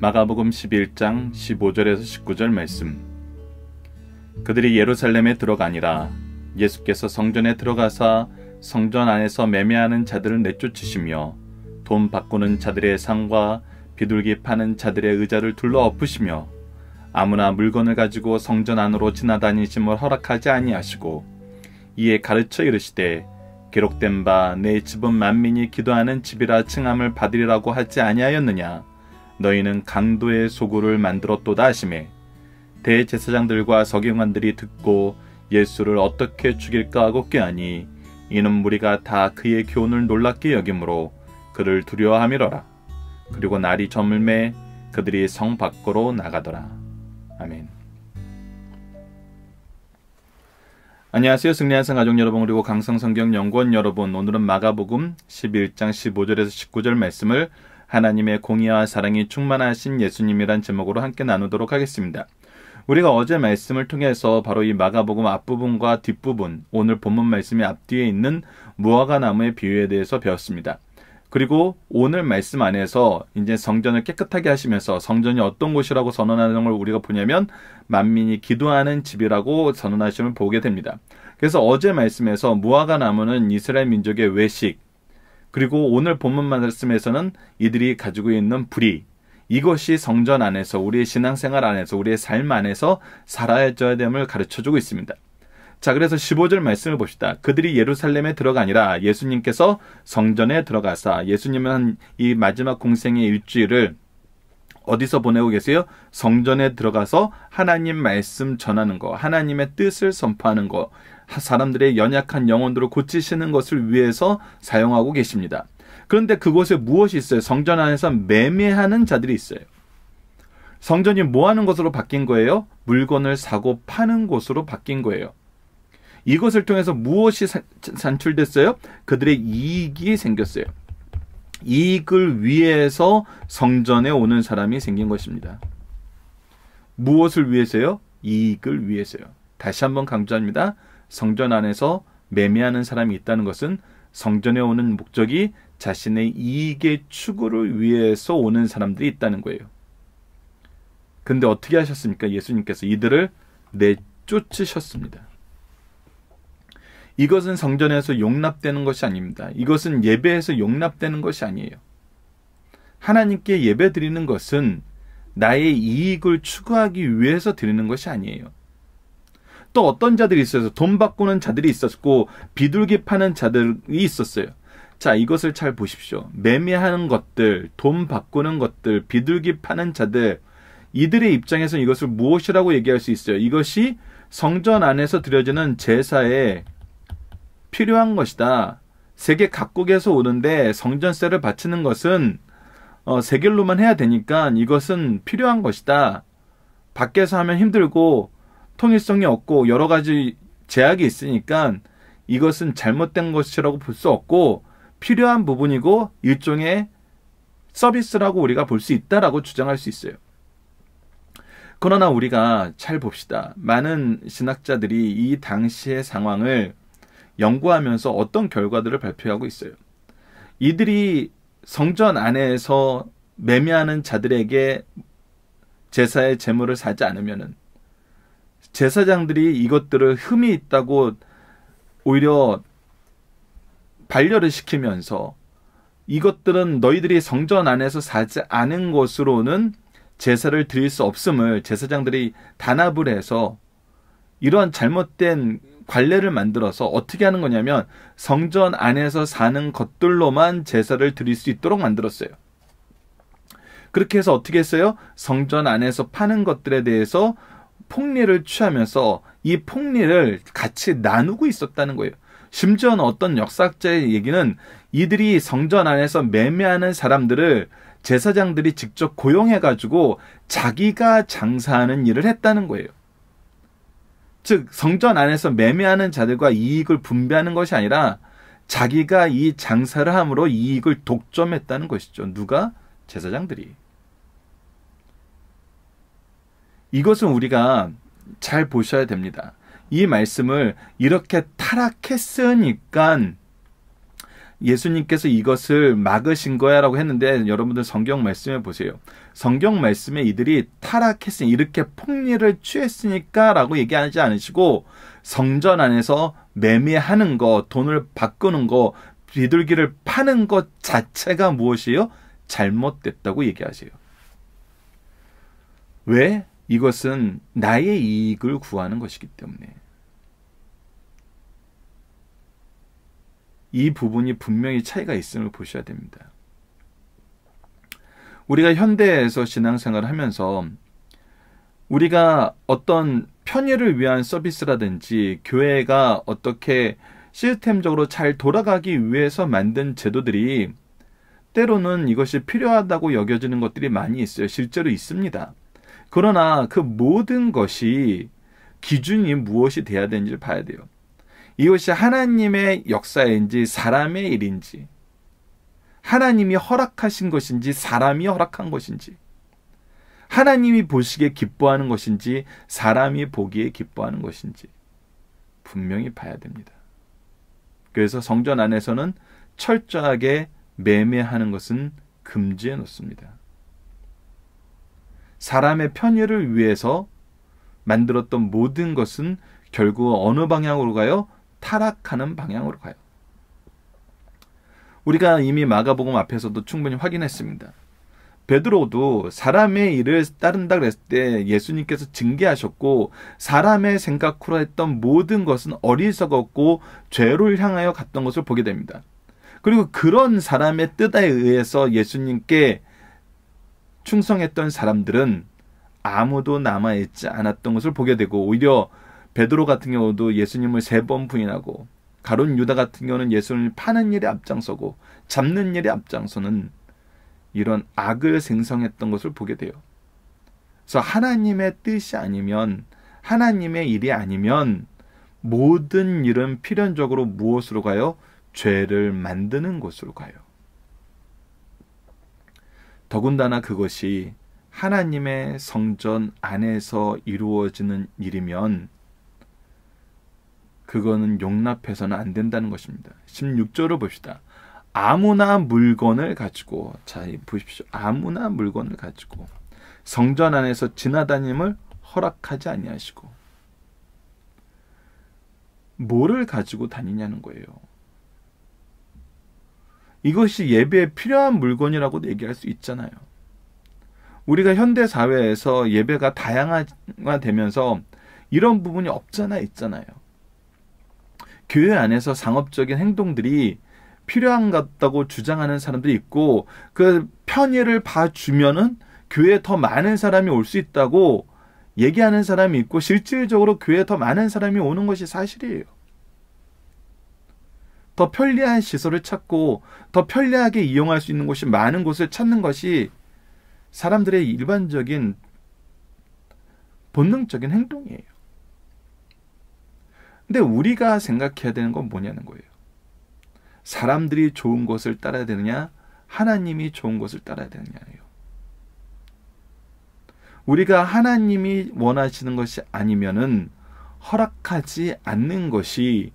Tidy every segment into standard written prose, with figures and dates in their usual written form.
마가복음 11장 15절에서 19절 말씀. 그들이 예루살렘에 들어가니라. 예수께서 성전에 들어가사 성전 안에서 매매하는 자들을 내쫓으시며 돈 바꾸는 자들의 상과 비둘기 파는 자들의 의자를 둘러 엎으시며 아무나 물건을 가지고 성전 안으로 지나다니심을 허락하지 아니하시고 이에 가르쳐 이르시되 기록된 바 내 집은 만민이 기도하는 집이라 칭함을 받으리라고 하지 아니하였느냐. 너희는 강도의 소굴을 만들었도다 하시매 대제사장들과 서기관들이 듣고 예수를 어떻게 죽일까 하고 꾀하니 이는 무리가 다 그의 교훈을 놀랍게 여김으로 그를 두려워함이로라. 그리고 날이 저물매 그들이 성 밖으로 나가더라. 아멘. 안녕하세요. 승리한성 가족 여러분, 그리고 강성성경연구원 여러분. 오늘은 마가복음 11장 15절에서 19절 말씀을 하나님의 공의와 사랑이 충만하신 예수님이란 제목으로 함께 나누도록 하겠습니다. 우리가 어제 말씀을 통해서 바로 이 마가복음 앞부분과 뒷부분, 오늘 본문 말씀이 앞뒤에 있는 무화과 나무의 비유에 대해서 배웠습니다. 그리고 오늘 말씀 안에서 이제 성전을 깨끗하게 하시면서 성전이 어떤 곳이라고 선언하는 걸 우리가 보냐면 만민이 기도하는 집이라고 선언하심을 보게 됩니다. 그래서 어제 말씀에서 무화과 나무는 이스라엘 민족의 외식, 그리고 오늘 본문 말씀에서는 이들이 가지고 있는 불의, 이것이 성전 안에서 우리의 신앙생활 안에서 우리의 삶 안에서 살아야져야 됨을 가르쳐주고 있습니다. 자, 그래서 15절 말씀을 봅시다. 그들이 예루살렘에 들어가니라. 예수님께서 성전에 들어가사, 예수님은 이 마지막 공생의 일주일을 어디서 보내고 계세요? 성전에 들어가서 하나님 말씀 전하는 거, 하나님의 뜻을 선포하는 거, 사람들의 연약한 영혼들을 고치시는 것을 위해서 사용하고 계십니다. 그런데 그곳에 무엇이 있어요? 성전 안에서 매매하는 자들이 있어요. 성전이 뭐 하는 곳으로 바뀐 거예요? 물건을 사고 파는 곳으로 바뀐 거예요. 이것을 통해서 무엇이 산출됐어요? 그들의 이익이 생겼어요. 이익을 위해서 성전에 오는 사람이 생긴 것입니다. 무엇을 위해서요? 이익을 위해서요. 다시 한번 강조합니다. 성전 안에서 매매하는 사람이 있다는 것은 성전에 오는 목적이 자신의 이익의 추구를 위해서 오는 사람들이 있다는 거예요. 근데 어떻게 하셨습니까? 예수님께서 이들을 내쫓으셨습니다. 이것은 성전에서 용납되는 것이 아닙니다. 이것은 예배에서 용납되는 것이 아니에요. 하나님께 예배 드리는 것은 나의 이익을 추구하기 위해서 드리는 것이 아니에요. 또 어떤 자들이 있어서 돈 바꾸는 자들이 있었고 비둘기 파는 자들이 있었어요. 자, 이것을 잘 보십시오. 매매하는 것들, 돈 바꾸는 것들, 비둘기 파는 자들, 이들의 입장에서 이것을 무엇이라고 얘기할 수 있어요? 이것이 성전 안에서 드려지는 제사에 필요한 것이다. 세계 각국에서 오는데 성전세를 바치는 것은 세겔로만 해야 되니까 이것은 필요한 것이다. 밖에서 하면 힘들고 통일성이 없고 여러 가지 제약이 있으니까 이것은 잘못된 것이라고 볼 수 없고 필요한 부분이고 일종의 서비스라고 우리가 볼 수 있다라고 주장할 수 있어요. 그러나 우리가 잘 봅시다. 많은 신학자들이 이 당시의 상황을 연구하면서 어떤 결과들을 발표하고 있어요. 이들이 성전 안에서 매매하는 자들에게 제사의 제물을 사지 않으면은 제사장들이 이것들을 흠이 있다고 오히려 반려를 시키면서 이것들은 너희들이 성전 안에서 사지 않은 것으로는 제사를 드릴 수 없음을 제사장들이 단합을 해서 이러한 잘못된 관례를 만들어서 어떻게 하는 거냐면 성전 안에서 사는 것들로만 제사를 드릴 수 있도록 만들었어요. 그렇게 해서 어떻게 했어요? 성전 안에서 파는 것들에 대해서 폭리를 취하면서 이 폭리를 같이 나누고 있었다는 거예요. 심지어는 어떤 역사학자의 얘기는 이들이 성전 안에서 매매하는 사람들을 제사장들이 직접 고용해가지고 자기가 장사하는 일을 했다는 거예요. 즉 성전 안에서 매매하는 자들과 이익을 분배하는 것이 아니라 자기가 이 장사를 함으로 이익을 독점했다는 것이죠. 누가? 제사장들이. 이것은 우리가 잘 보셔야 됩니다. 이 말씀을 이렇게 타락했으니까 예수님께서 이것을 막으신 거야 라고 했는데 여러분들 성경 말씀해 보세요. 성경 말씀에 이들이 타락했으니 이렇게 폭리를 취했으니까 라고 얘기하지 않으시고 성전 안에서 매매하는 거, 돈을 바꾸는 거, 비둘기를 파는 것 자체가 무엇이에요? 잘못됐다고 얘기하세요. 왜? 이것은 나의 이익을 구하는 것이기 때문에. 이 부분이 분명히 차이가 있음을 보셔야 됩니다. 우리가 현대에서 신앙생활을 하면서 우리가 어떤 편의를 위한 서비스라든지 교회가 어떻게 시스템적으로 잘 돌아가기 위해서 만든 제도들이 때로는 이것이 필요하다고 여겨지는 것들이 많이 있어요. 실제로 있습니다. 그러나 그 모든 것이 기준이 무엇이 돼야 되는지를 봐야 돼요. 이것이 하나님의 역사인지 사람의 일인지, 하나님이 허락하신 것인지 사람이 허락한 것인지, 하나님이 보시기에 기뻐하는 것인지 사람이 보기에 기뻐하는 것인지 분명히 봐야 됩니다. 그래서 성전 안에서는 철저하게 매매하는 것은 금지해 놓습니다. 사람의 편의를 위해서 만들었던 모든 것은 결국 어느 방향으로 가요? 타락하는 방향으로 가요. 우리가 이미 마가복음 앞에서도 충분히 확인했습니다. 베드로도 사람의 일을 따른다 그랬을 때 예수님께서 징계하셨고 사람의 생각으로 했던 모든 것은 어리석었고 죄를 향하여 갔던 것을 보게 됩니다. 그리고 그런 사람의 뜻에 의해서 예수님께 충성했던 사람들은 아무도 남아있지 않았던 것을 보게 되고 오히려 베드로 같은 경우도 예수님을 3번 부인하고 가룟 유다 같은 경우는 예수님을 파는 일에 앞장서고 잡는 일에 앞장서는 이런 악을 생성했던 것을 보게 돼요. 그래서 하나님의 뜻이 아니면 하나님의 일이 아니면 모든 일은 필연적으로 무엇으로 가요? 죄를 만드는 곳으로 가요. 더군다나 그것이 하나님의 성전 안에서 이루어지는 일이면 그거는 용납해서는 안 된다는 것입니다. 16절을 봅시다. 아무나 물건을 가지고, 자 보십시오. 아무나 물건을 가지고 성전 안에서 지나다님을 허락하지 아니하시고, 뭐를 가지고 다니냐는 거예요. 이것이 예배에 필요한 물건이라고도 얘기할 수 있잖아요. 우리가 현대 사회에서 예배가 다양화되면서 이런 부분이 없잖아 있잖아요. 교회 안에서 상업적인 행동들이 필요한 것 같다고 주장하는 사람들이 있고 그 편의를 봐주면은 교회에 더 많은 사람이 올 수 있다고 얘기하는 사람이 있고 실질적으로 교회에 더 많은 사람이 오는 것이 사실이에요. 더 편리한 시설을 찾고 더 편리하게 이용할 수 있는 곳이 많은 곳을 찾는 것이 사람들의 일반적인 본능적인 행동이에요. 근데 우리가 생각해야 되는 건 뭐냐는 거예요. 사람들이 좋은 것을 따라야 되느냐, 하나님이 좋은 것을 따라야 되느냐예요. 우리가 하나님이 원하시는 것이 아니면은 허락하지 않는 것이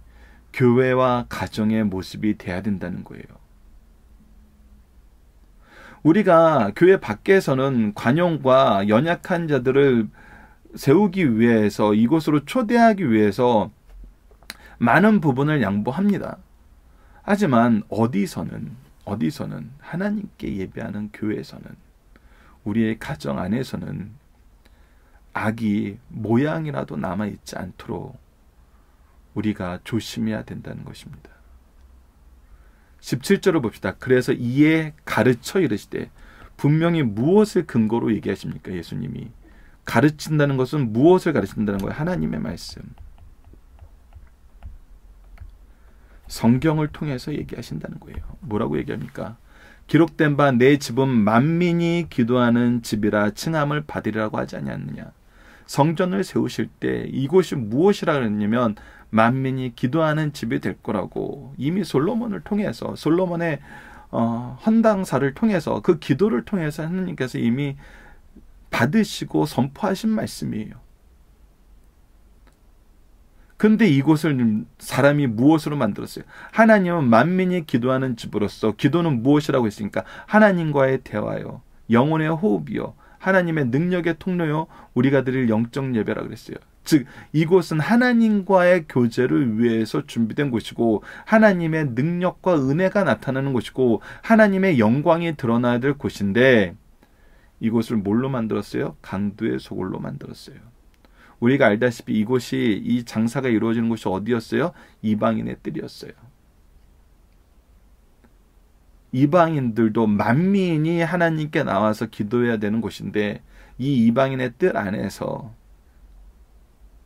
교회와 가정의 모습이 돼야 된다는 거예요. 우리가 교회 밖에서는 관용과 연약한 자들을 세우기 위해서 이곳으로 초대하기 위해서 많은 부분을 양보합니다. 하지만 어디서는 하나님께 예배하는 교회에서는 우리의 가정 안에서는 악이 모양이라도 남아있지 않도록 우리가 조심해야 된다는 것입니다. 17절을 봅시다. 그래서 이에 가르쳐 이르시되, 분명히 무엇을 근거로 얘기하십니까? 예수님이 가르친다는 것은 무엇을 가르친다는 거예요? 하나님의 말씀, 성경을 통해서 얘기하신다는 거예요. 뭐라고 얘기합니까? 기록된 바 내 집은 만민이 기도하는 집이라 칭함을 받으리라고 하지 않았느냐. 성전을 세우실 때 이곳이 무엇이라 그랬냐면 만민이 기도하는 집이 될 거라고 이미 솔로몬을 통해서, 솔로몬의 헌당사를 통해서, 그 기도를 통해서 하나님께서 이미 받으시고 선포하신 말씀이에요. 근데 이곳을 사람이 무엇으로 만들었어요? 하나님은 만민이 기도하는 집으로서, 기도는 무엇이라고 했으니까 하나님과의 대화요, 영혼의 호흡이요, 하나님의 능력의 통로요, 우리가 드릴 영적 예배라 그랬어요. 즉 이곳은 하나님과의 교제를 위해서 준비된 곳이고, 하나님의 능력과 은혜가 나타나는 곳이고, 하나님의 영광이 드러나야 될 곳인데, 이곳을 뭘로 만들었어요? 강도의 소굴로 만들었어요. 우리가 알다시피 이곳이, 이 장사가 이루어지는 곳이 어디였어요? 이방인의 뜰이었어요. 이방인들도 만민이 하나님께 나와서 기도해야 되는 곳인데, 이 이방인의 뜰 안에서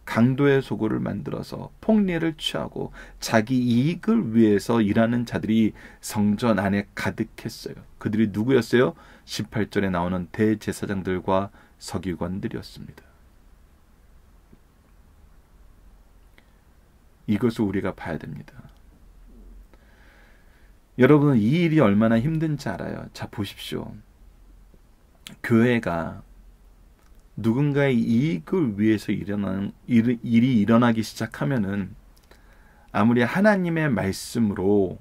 강도의 소굴을 만들어서 폭리를 취하고 자기 이익을 위해서 일하는 자들이 성전 안에 가득했어요. 그들이 누구였어요? 18절에 나오는 대제사장들과 서기관들이었습니다. 이것을 우리가 봐야 됩니다. 여러분은 이 일이 얼마나 힘든지 알아요. 자, 보십시오. 교회가 누군가의 이익을 위해서 일이 일어나기 시작하면은, 아무리 하나님의 말씀으로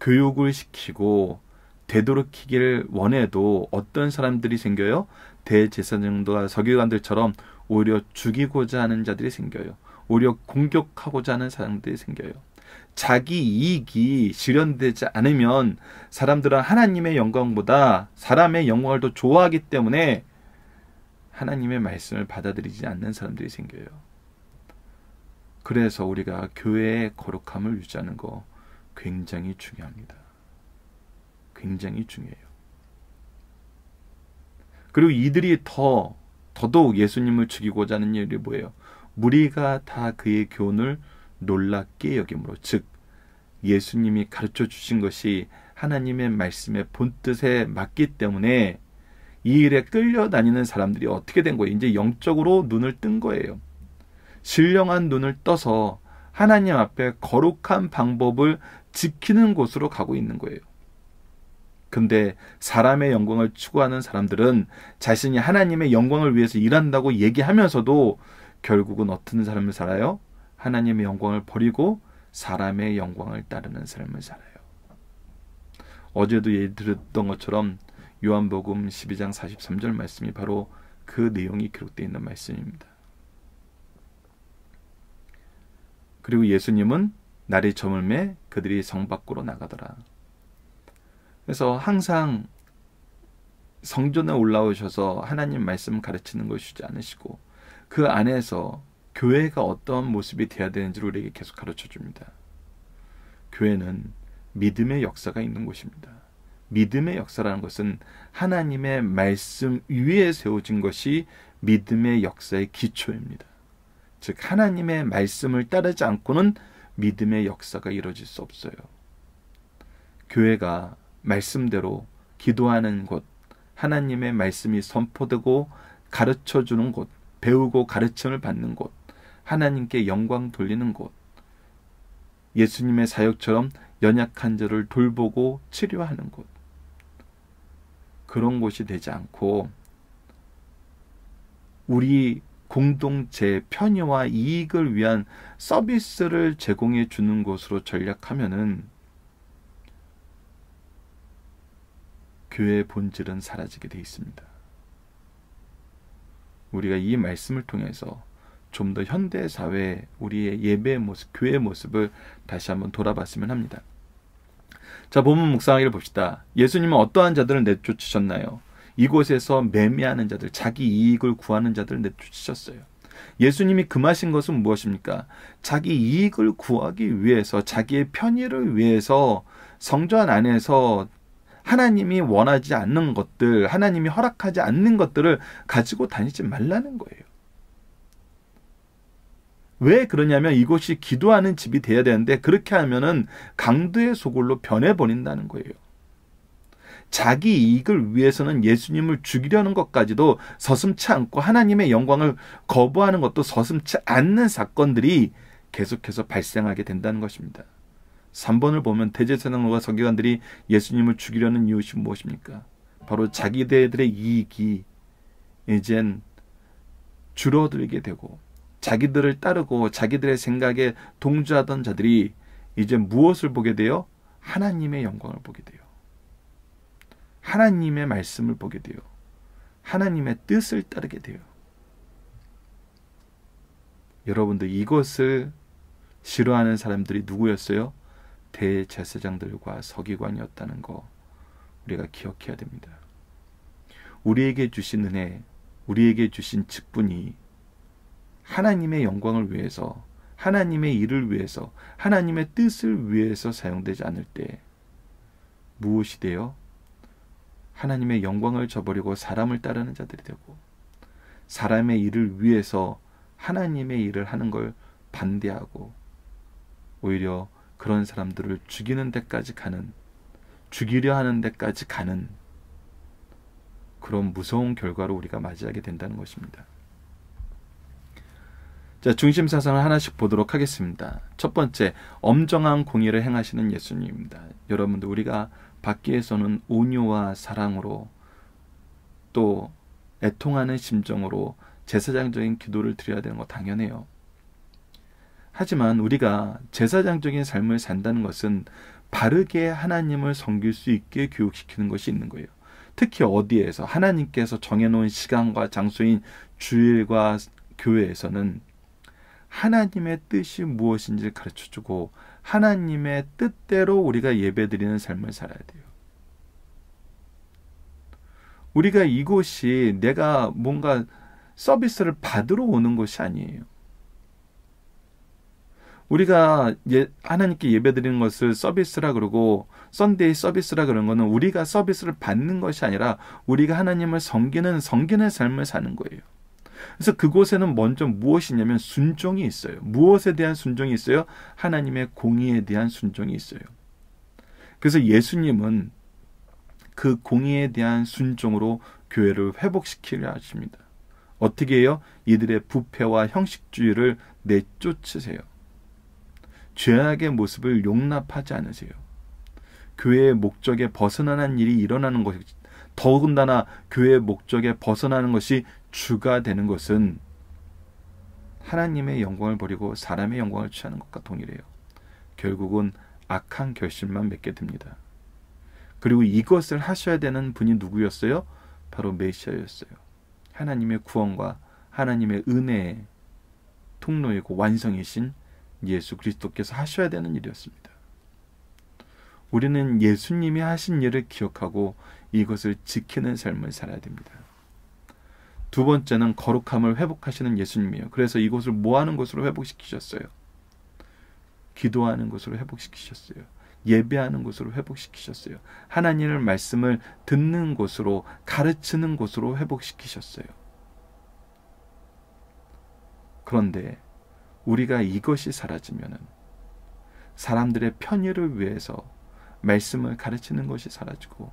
교육을 시키고 되도록이길 원해도 어떤 사람들이 생겨요? 대제사장들과 서기관들처럼 오히려 죽이고자 하는 자들이 생겨요. 오히려 공격하고자 하는 사람들이 생겨요. 자기 이익이 실현되지 않으면 사람들은 하나님의 영광보다 사람의 영광을 더 좋아하기 때문에 하나님의 말씀을 받아들이지 않는 사람들이 생겨요. 그래서 우리가 교회의 거룩함을 유지하는 거 굉장히 중요합니다. 굉장히 중요해요. 그리고 이들이 더더욱 예수님을 죽이고자 하는 일이 뭐예요? 무리가 다 그의 교훈을 놀랍게 여김으로, 즉 예수님이 가르쳐 주신 것이 하나님의 말씀의 본뜻에 맞기 때문에 이 일에 끌려다니는 사람들이 어떻게 된 거예요? 이제 영적으로 눈을 뜬 거예요. 신령한 눈을 떠서 하나님 앞에 거룩한 방법을 지키는 곳으로 가고 있는 거예요. 근데 사람의 영광을 추구하는 사람들은 자신이 하나님의 영광을 위해서 일한다고 얘기하면서도 결국은 어떤 삶을 살아요? 하나님의 영광을 버리고 사람의 영광을 따르는 삶을 살아요. 어제도 얘기 들었던 것처럼 요한복음 12장 43절 말씀이 바로 그 내용이 기록되어 있는 말씀입니다. 그리고 예수님은 날이 저물매 그들이 성 밖으로 나가더라. 그래서 항상 성전에 올라오셔서 하나님 말씀을 가르치는 것이지 않으시고, 그 안에서 교회가 어떤 모습이 되어야 되는지를 우리에게 계속 가르쳐 줍니다. 교회는 믿음의 역사가 있는 곳입니다. 믿음의 역사라는 것은 하나님의 말씀 위에 세워진 것이 믿음의 역사의 기초입니다. 즉 하나님의 말씀을 따르지 않고는 믿음의 역사가 이루어질 수 없어요. 교회가 말씀대로 기도하는 곳, 하나님의 말씀이 선포되고 가르쳐주는 곳, 배우고 가르침을 받는 곳, 하나님께 영광 돌리는 곳, 예수님의 사역처럼 연약한 자를 돌보고 치료하는 곳, 그런 곳이 되지 않고 우리 공동체 편의와 이익을 위한 서비스를 제공해 주는 곳으로 전략하면은 교회의 본질은 사라지게 돼 있습니다. 우리가 이 말씀을 통해서 좀 더 현대 사회의 우리의 예배의 모습, 교회의 모습을 다시 한번 돌아봤으면 합니다. 자, 본문 묵상하기를 봅시다. 예수님은 어떠한 자들을 내쫓으셨나요? 이곳에서 매매하는 자들, 자기 이익을 구하는 자들을 내쫓으셨어요. 예수님이 금하신 것은 무엇입니까? 자기 이익을 구하기 위해서, 자기의 편의를 위해서 성전 안에서 하나님이 원하지 않는 것들, 하나님이 허락하지 않는 것들을 가지고 다니지 말라는 거예요. 왜 그러냐면 이곳이 기도하는 집이 돼야 되는데 그렇게 하면은 강도의 소굴로 변해버린다는 거예요. 자기 이익을 위해서는 예수님을 죽이려는 것까지도 서슴지 않고 하나님의 영광을 거부하는 것도 서슴지 않는 사건들이 계속해서 발생하게 된다는 것입니다. 3번을 보면 대제사장과 서기관들이 예수님을 죽이려는 이유가 무엇입니까? 바로 자기들의 이익이 이젠 줄어들게 되고 자기들을 따르고 자기들의 생각에 동조하던 자들이 이제 무엇을 보게 돼요? 하나님의 영광을 보게 돼요. 하나님의 말씀을 보게 돼요. 하나님의 뜻을 따르게 돼요. 여러분들, 이것을 싫어하는 사람들이 누구였어요? 대제사장들과 서기관이었다는 거 우리가 기억해야 됩니다. 우리에게 주신 은혜, 우리에게 주신 직분이 하나님의 영광을 위해서, 하나님의 일을 위해서, 하나님의 뜻을 위해서 사용되지 않을 때 무엇이 돼요? 하나님의 영광을 저버리고 사람을 따르는 자들이 되고, 사람의 일을 위해서 하나님의 일을 하는 걸 반대하고, 오히려 그런 사람들을 죽이는 데까지 가는, 죽이려 하는 데까지 가는 그런 무서운 결과로 우리가 맞이하게 된다는 것입니다. 자, 중심 사상을 하나씩 보도록 하겠습니다. 첫 번째, 엄정한 공의를 행하시는 예수님입니다. 여러분들, 우리가 받기에서는 온유와 사랑으로 또 애통하는 심정으로 제사장적인 기도를 드려야 되는 거 당연해요. 하지만 우리가 제사장적인 삶을 산다는 것은 바르게 하나님을 섬길 수 있게 교육시키는 것이 있는 거예요. 특히 어디에서 하나님께서 정해놓은 시간과 장소인 주일과 교회에서는 하나님의 뜻이 무엇인지를 가르쳐주고 하나님의 뜻대로 우리가 예배드리는 삶을 살아야 돼요. 우리가 이곳이 내가 뭔가 서비스를 받으러 오는 것이 아니에요. 우리가 하나님께 예배드리는 것을 서비스라 그러고 썬데이 서비스라 그러는 것은 우리가 서비스를 받는 것이 아니라 우리가 하나님을 섬기는 삶을 사는 거예요. 그래서 그곳에는 먼저 무엇이냐면 순종이 있어요. 무엇에 대한 순종이 있어요? 하나님의 공의에 대한 순종이 있어요. 그래서 예수님은 그 공의에 대한 순종으로 교회를 회복시키려 하십니다. 어떻게 해요? 이들의 부패와 형식주의를 내쫓으세요. 죄악의 모습을 용납하지 않으세요. 교회의 목적에 벗어나는 일이 일어나는 것이, 더군다나 교회의 목적에 벗어나는 것이 주가 되는 것은 하나님의 영광을 버리고 사람의 영광을 취하는 것과 동일해요. 결국은 악한 결실만 맺게 됩니다. 그리고 이것을 하셔야 되는 분이 누구였어요? 바로 메시아였어요. 하나님의 구원과 하나님의 은혜의 통로이고 완성이신 예수 그리스도께서 하셔야 되는 일이었습니다. 우리는 예수님이 하신 일을 기억하고 이것을 지키는 삶을 살아야 됩니다. 두 번째는 거룩함을 회복하시는 예수님이에요. 그래서 이곳을 뭐하는 곳으로 회복시키셨어요? 기도하는 곳으로 회복시키셨어요. 예배하는 곳으로 회복시키셨어요. 하나님의 말씀을 듣는 곳으로, 가르치는 곳으로 회복시키셨어요. 그런데 우리가 이것이 사라지면은 사람들의 편의를 위해서 말씀을 가르치는 것이 사라지고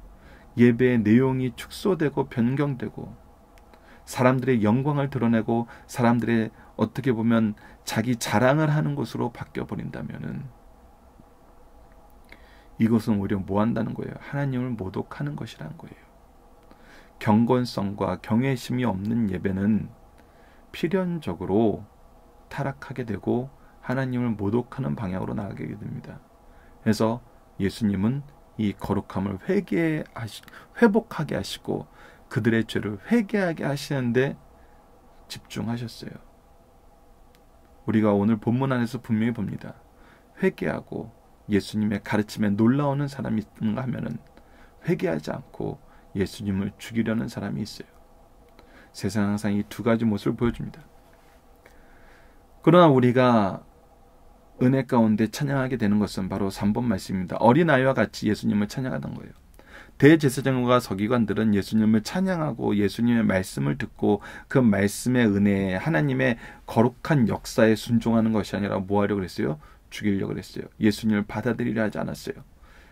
예배의 내용이 축소되고 변경되고 사람들의 영광을 드러내고 사람들의 어떻게 보면 자기 자랑을 하는 것으로 바뀌어버린다면은 이것은 오히려 뭐 한다는 거예요? 하나님을 모독하는 것이라는 거예요. 경건성과 경외심이 없는 예배는 필연적으로 타락하게 되고 하나님을 모독하는 방향으로 나가게 됩니다. 그래서 예수님은 이 거룩함을 회복하게 하시고 그들의 죄를 회개하게 하시는데 집중하셨어요. 우리가 오늘 본문 안에서 분명히 봅니다. 회개하고 예수님의 가르침에 놀라우는 사람이 있는가 하면은 회개하지 않고 예수님을 죽이려는 사람이 있어요. 세상은 항상 이 두 가지 모습을 보여줍니다. 그러나 우리가 은혜 가운데 찬양하게 되는 것은 바로 3번 말씀입니다. 어린아이와 같이 예수님을 찬양하던 거예요. 대제사장과 서기관들은 예수님을 찬양하고 예수님의 말씀을 듣고 그 말씀의 은혜에 하나님의 거룩한 역사에 순종하는 것이 아니라 뭐 하려고 그랬어요? 죽이려고 그랬어요. 예수님을 받아들이려 하지 않았어요.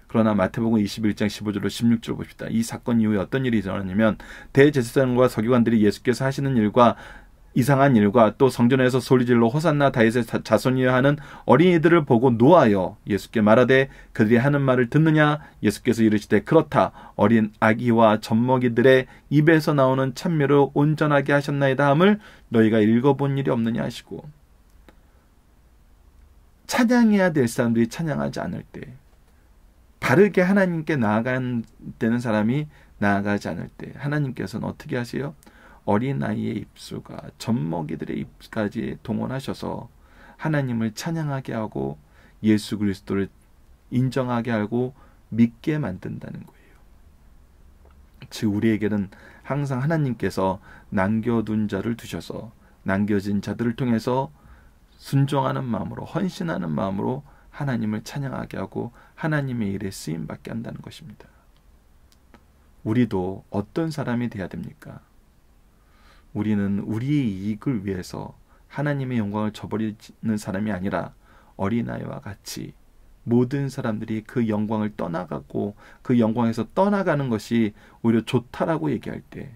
그러나 마태복음 21장 15절로 16절 봅시다. 이 사건 이후에 어떤 일이 일어나냐면 대제사장과 서기관들이 예수께서 하시는 일과 이상한 일과 또 성전에서 소리질러 호산나 다윗의 자손이여 하는 어린이들을 보고 노하여 예수께 말하되 그들이 하는 말을 듣느냐? 예수께서 이르시되 그렇다. 어린 아기와 젖먹이들의 입에서 나오는 찬미를 온전하게 하셨나이다 함을 너희가 읽어본 일이 없느냐 하시고, 찬양해야 될 사람들이 찬양하지 않을 때, 바르게 하나님께 나아가는 되는 사람이 나아가지 않을 때 하나님께서는 어떻게 하세요? 어린아이의 입술과 젖먹이들의 입까지 동원하셔서 하나님을 찬양하게 하고 예수 그리스도를 인정하게 하고 믿게 만든다는 거예요. 즉 우리에게는 항상 하나님께서 남겨둔 자를 두셔서 남겨진 자들을 통해서 순종하는 마음으로, 헌신하는 마음으로 하나님을 찬양하게 하고 하나님의 일에 쓰임받게 한다는 것입니다. 우리도 어떤 사람이 되어야 됩니까? 우리는 우리의 이익을 위해서 하나님의 영광을 저버리는 사람이 아니라 어린아이와 같이 모든 사람들이 그 영광을 떠나가고 그 영광에서 떠나가는 것이 오히려 좋다라고 얘기할 때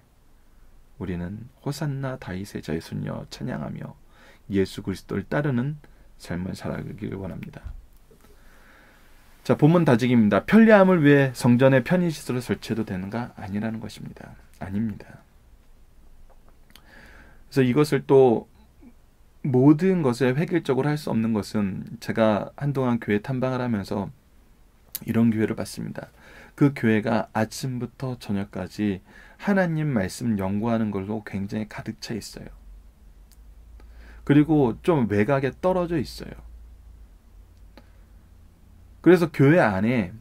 우리는 호산나 다윗의 자손이여 찬양하며 예수 그리스도를 따르는 삶을 살아가기를 원합니다. 자, 본문 다지기입니다. 편리함을 위해 성전에 편의시설을 설치해도 되는가? 아니라는 것입니다. 아닙니다. 그래서 이것을 또 모든 것을 획일적으로 할 수 없는 것은 제가 한동안 교회 탐방을 하면서 이런 교회를 봤습니다. 그 교회가 아침부터 저녁까지 하나님 말씀 연구하는 걸로 굉장히 가득 차 있어요. 그리고 좀 외곽에 떨어져 있어요. 그래서 교회 안에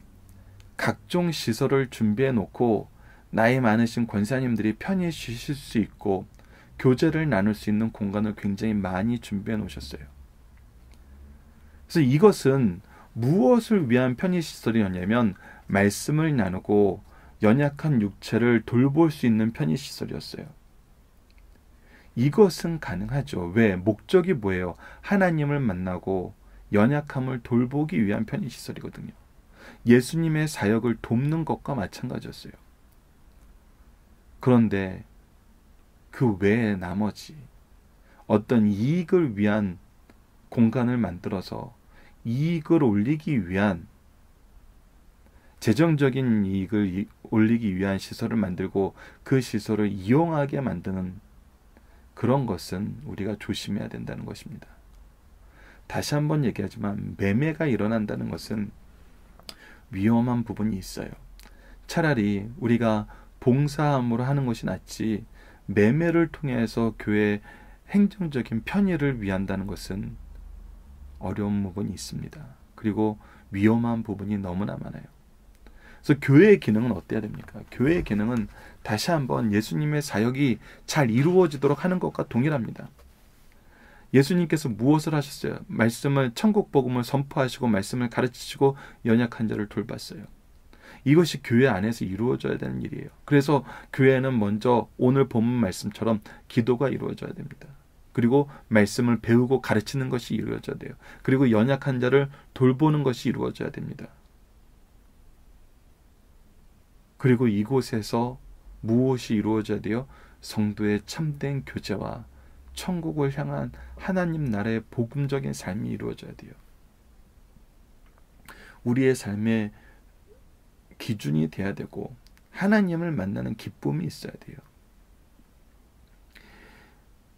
각종 시설을 준비해 놓고 나이 많으신 권사님들이 편히 쉬실 수 있고 교제를 나눌 수 있는 공간을 굉장히 많이 준비해 놓으셨어요. 그래서 이것은 무엇을 위한 편의시설이었냐면 말씀을 나누고 연약한 육체를 돌볼 수 있는 편의시설이었어요. 이것은 가능하죠. 왜? 목적이 뭐예요? 하나님을 만나고 연약함을 돌보기 위한 편의시설이거든요. 예수님의 사역을 돕는 것과 마찬가지였어요. 그런데 그 외에 나머지 어떤 이익을 위한 공간을 만들어서 이익을 올리기 위한 재정적인 이익을 올리기 위한 시설을 만들고 그 시설을 이용하게 만드는 그런 것은 우리가 조심해야 된다는 것입니다. 다시 한번 얘기하지만 매매가 일어난다는 것은 위험한 부분이 있어요. 차라리 우리가 봉사함으로 하는 것이 낫지 매매를 통해서 교회 행정적인 편의를 위한다는 것은 어려운 부분이 있습니다. 그리고 위험한 부분이 너무나 많아요. 그래서 교회의 기능은 어때야 됩니까? 교회의 기능은 다시 한번 예수님의 사역이 잘 이루어지도록 하는 것과 동일합니다. 예수님께서 무엇을 하셨어요? 말씀을, 천국 복음을 선포하시고 말씀을 가르치시고 연약한 자를 돌봤어요. 이것이 교회 안에서 이루어져야 되는 일이에요. 그래서 교회는 먼저 오늘 본문 말씀처럼 기도가 이루어져야 됩니다. 그리고 말씀을 배우고 가르치는 것이 이루어져야 돼요. 그리고 연약한 자를 돌보는 것이 이루어져야 됩니다. 그리고 이곳에서 무엇이 이루어져야 돼요? 성도의 참된 교제와 천국을 향한 하나님 나라의 복음적인 삶이 이루어져야 돼요. 우리의 삶의 기준이 돼야 되고 하나님을 만나는 기쁨이 있어야 돼요.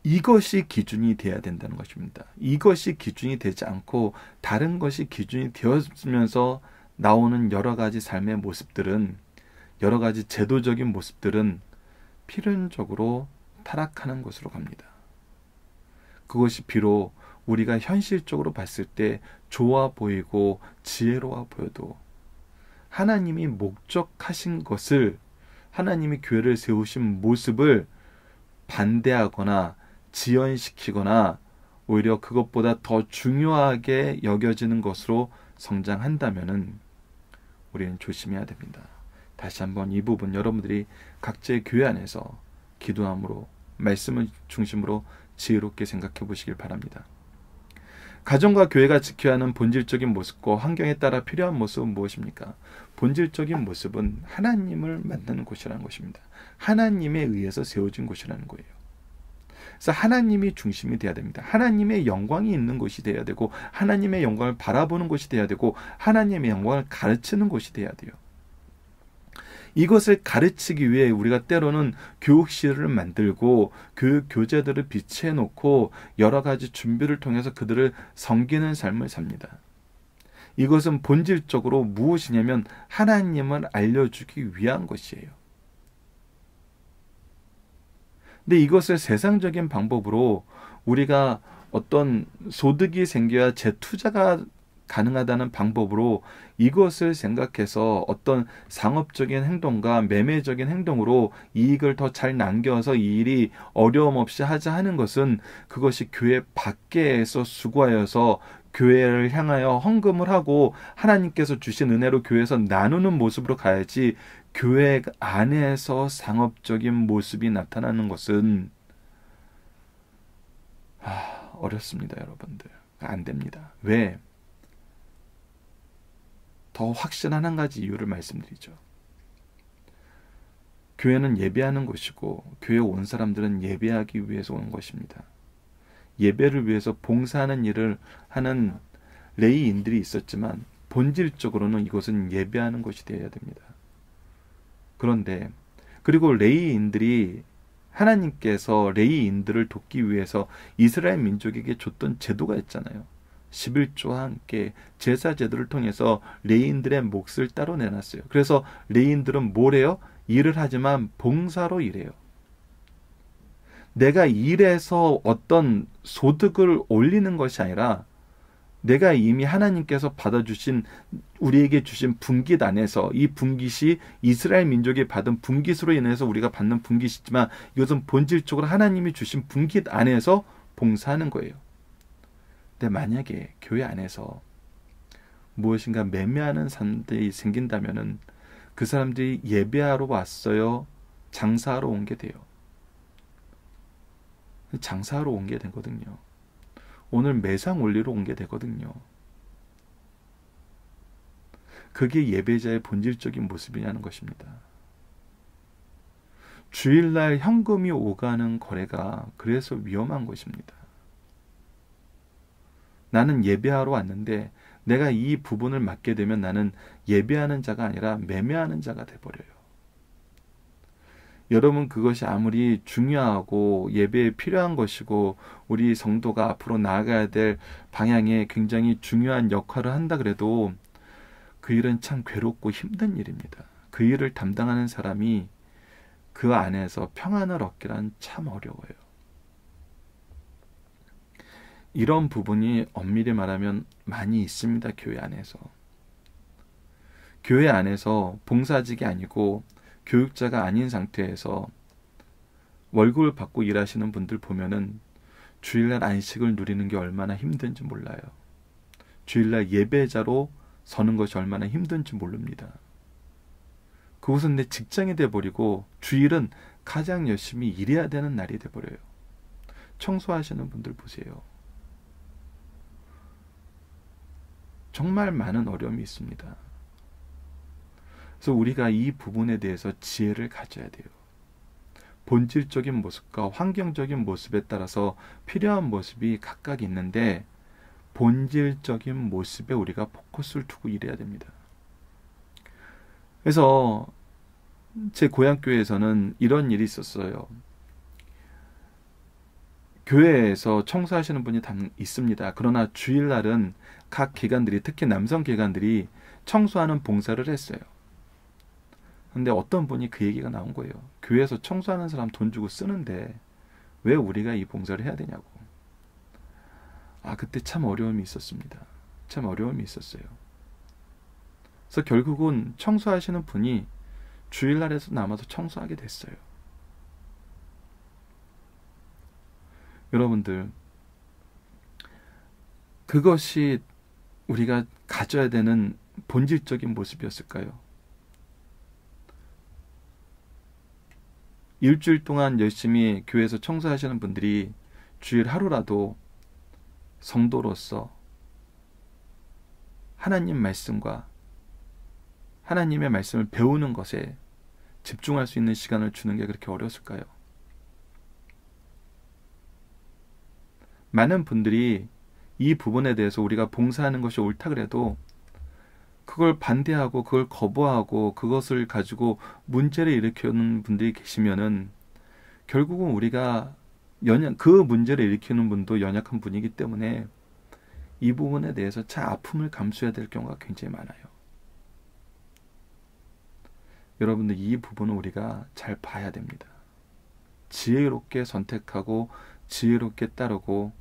이것이 기준이 돼야 된다는 것입니다. 이것이 기준이 되지 않고 다른 것이 기준이 되었으면서 나오는 여러 가지 삶의 모습들은, 여러 가지 제도적인 모습들은 필연적으로 타락하는 것으로 갑니다. 그것이 비록 우리가 현실적으로 봤을 때 좋아 보이고 지혜로워 보여도 하나님이 목적하신 것을, 하나님이 교회를 세우신 모습을 반대하거나 지연시키거나 오히려 그것보다 더 중요하게 여겨지는 것으로 성장한다면은 우리는 조심해야 됩니다. 다시 한번 이 부분 여러분들이 각자의 교회 안에서 기도함으로 말씀을 중심으로 지혜롭게 생각해 보시길 바랍니다. 가정과 교회가 지켜야 하는 본질적인 모습과 환경에 따라 필요한 모습은 무엇입니까? 본질적인 모습은 하나님을 만나는 곳이라는 것입니다. 하나님에 의해서 세워진 곳이라는 거예요. 그래서 하나님이 중심이 돼야 됩니다. 하나님의 영광이 있는 곳이 돼야 되고 하나님의 영광을 바라보는 곳이 돼야 되고 하나님의 영광을 가르치는 곳이 돼야 돼요. 이것을 가르치기 위해 우리가 때로는 교육실을 만들고 교육 교재들을 비치해 놓고 여러 가지 준비를 통해서 그들을 섬기는 삶을 삽니다. 이것은 본질적으로 무엇이냐면 하나님을 알려주기 위한 것이에요. 근데 이것을 세상적인 방법으로 우리가 어떤 소득이 생겨야 재투자가 가능하다는 방법으로 이것을 생각해서 어떤 상업적인 행동과 매매적인 행동으로 이익을 더 잘 남겨서 이 일이 어려움 없이 하자 하는 것은 그것이 교회 밖에서 수고하여서 교회를 향하여 헌금을 하고 하나님께서 주신 은혜로 교회에서 나누는 모습으로 가야지, 교회 안에서 상업적인 모습이 나타나는 것은 어렵습니다, 여러분들. 안 됩니다. 왜? 더 확실한 한 가지 이유를 말씀드리죠. 교회는 예배하는 곳이고 교회에 온 사람들은 예배하기 위해서 온 것입니다. 예배를 위해서 봉사하는 일을 하는 레위인들이 있었지만 본질적으로는 이것은 예배하는 것이 되어야 됩니다. 그런데 그리고 레위인들이 하나님께서 레위인들을 돕기 위해서 이스라엘 민족에게 줬던 제도가 있잖아요. 11조와 함께 제사 제도를 통해서 레위인들의 몫을 따로 내놨어요. 그래서 레위인들은 뭘 해요? 일을 하지만 봉사로 일해요. 내가 일해서 어떤 소득을 올리는 것이 아니라 내가 이미 하나님께서 받아주신, 우리에게 주신 분깃 안에서, 이 분깃이 이스라엘 민족이 받은 분깃으로 인해서 우리가 받는 분깃이지만 이것은 본질적으로 하나님이 주신 분깃 안에서 봉사하는 거예요. 근데 만약에 교회 안에서 무엇인가 매매하는 사람들이 생긴다면은 그 사람들이 예배하러 왔어요? 장사하러 온 게 돼요? 장사하러 온 게 되거든요. 오늘 매상 올리러 온 게 되거든요. 그게 예배자의 본질적인 모습이냐는 것입니다. 주일날 현금이 오가는 거래가 그래서 위험한 것입니다. 나는 예배하러 왔는데 내가 이 부분을 맡게 되면 나는 예배하는 자가 아니라 매매하는 자가 돼버려요. 여러분, 그것이 아무리 중요하고 예배에 필요한 것이고 우리 성도가 앞으로 나아가야 될 방향에 굉장히 중요한 역할을 한다 그래도 그 일은 참 괴롭고 힘든 일입니다. 그 일을 담당하는 사람이 그 안에서 평안을 얻기란 참 어려워요. 이런 부분이 엄밀히 말하면 많이 있습니다. 교회 안에서. 교회 안에서 봉사직이 아니고 교육자가 아닌 상태에서 월급을 받고 일하시는 분들 보면은 주일날 안식을 누리는 게 얼마나 힘든지 몰라요. 주일날 예배자로 서는 것이 얼마나 힘든지 모릅니다. 그것은 내 직장이 돼버리고 주일은 가장 열심히 일해야 되는 날이 돼버려요. 청소하시는 분들 보세요. 정말 많은 어려움이 있습니다. 그래서 우리가 이 부분에 대해서 지혜를 가져야 돼요. 본질적인 모습과 환경적인 모습에 따라서 필요한 모습이 각각 있는데 본질적인 모습에 우리가 포커스를 두고 일해야 됩니다. 그래서 제 고향교회에서는 이런 일이 있었어요. 교회에서 청소하시는 분이 있습니다. 그러나 주일날은 각 기관들이, 특히 남성 기관들이 청소하는 봉사를 했어요. 근데 어떤 분이 그 얘기가 나온 거예요. 교회에서 청소하는 사람 돈 주고 쓰는데 왜 우리가 이 봉사를 해야 되냐고. 그때 참 어려움이 있었습니다. 참 어려움이 있었어요. 그래서 결국은 청소하시는 분이 주일날에서 남아서 청소하게 됐어요. 여러분들, 그것이 우리가 가져야 되는 본질적인 모습이었을까요? 일주일 동안 열심히 교회에서 청소하시는 분들이 주일 하루라도 성도로서 하나님 말씀과 하나님의 말씀을 배우는 것에 집중할 수 있는 시간을 주는 게 그렇게 어려웠을까요? 많은 분들이 이 부분에 대해서 우리가 봉사하는 것이 옳다 그래도 그걸 반대하고 그걸 거부하고 그것을 가지고 문제를 일으키는 분들이 계시면은 결국은 우리가 그 문제를 일으키는 분도 연약한 분이기 때문에 이 부분에 대해서 차 아픔을 감수해야 될 경우가 굉장히 많아요. 여러분들 이 부분은 우리가 잘 봐야 됩니다. 지혜롭게 선택하고 지혜롭게 따르고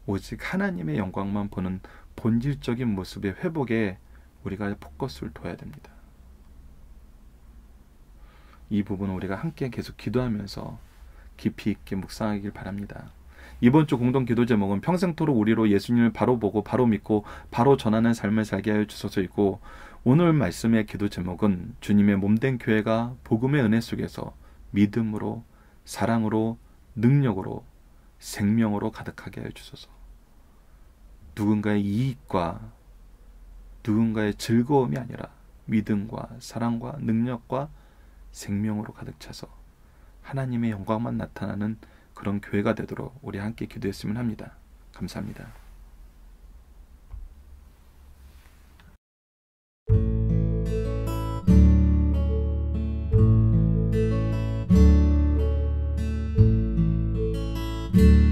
오직 하나님의 영광만 보는 본질적인 모습의 회복에 우리가 포커스를 둬야 됩니다. 이 부분은 우리가 함께 계속 기도하면서 깊이 있게 묵상하길 바랍니다. 이번 주 공동 기도 제목은 평생토록 우리로 예수님을 바로 보고 바로 믿고 바로 전하는 삶을 살게 하여 주소서이고, 오늘 말씀의 기도 제목은 주님의 몸된 교회가 복음의 은혜 속에서 믿음으로 사랑으로 능력으로 생명으로 가득하게 하여 주소서. 누군가의 이익과 누군가의 즐거움이 아니라 믿음과 사랑과 능력과 생명으로 가득 차서 하나님의 영광만 나타나는 그런 교회가 되도록 우리 함께 기도했으면 합니다. 감사합니다. you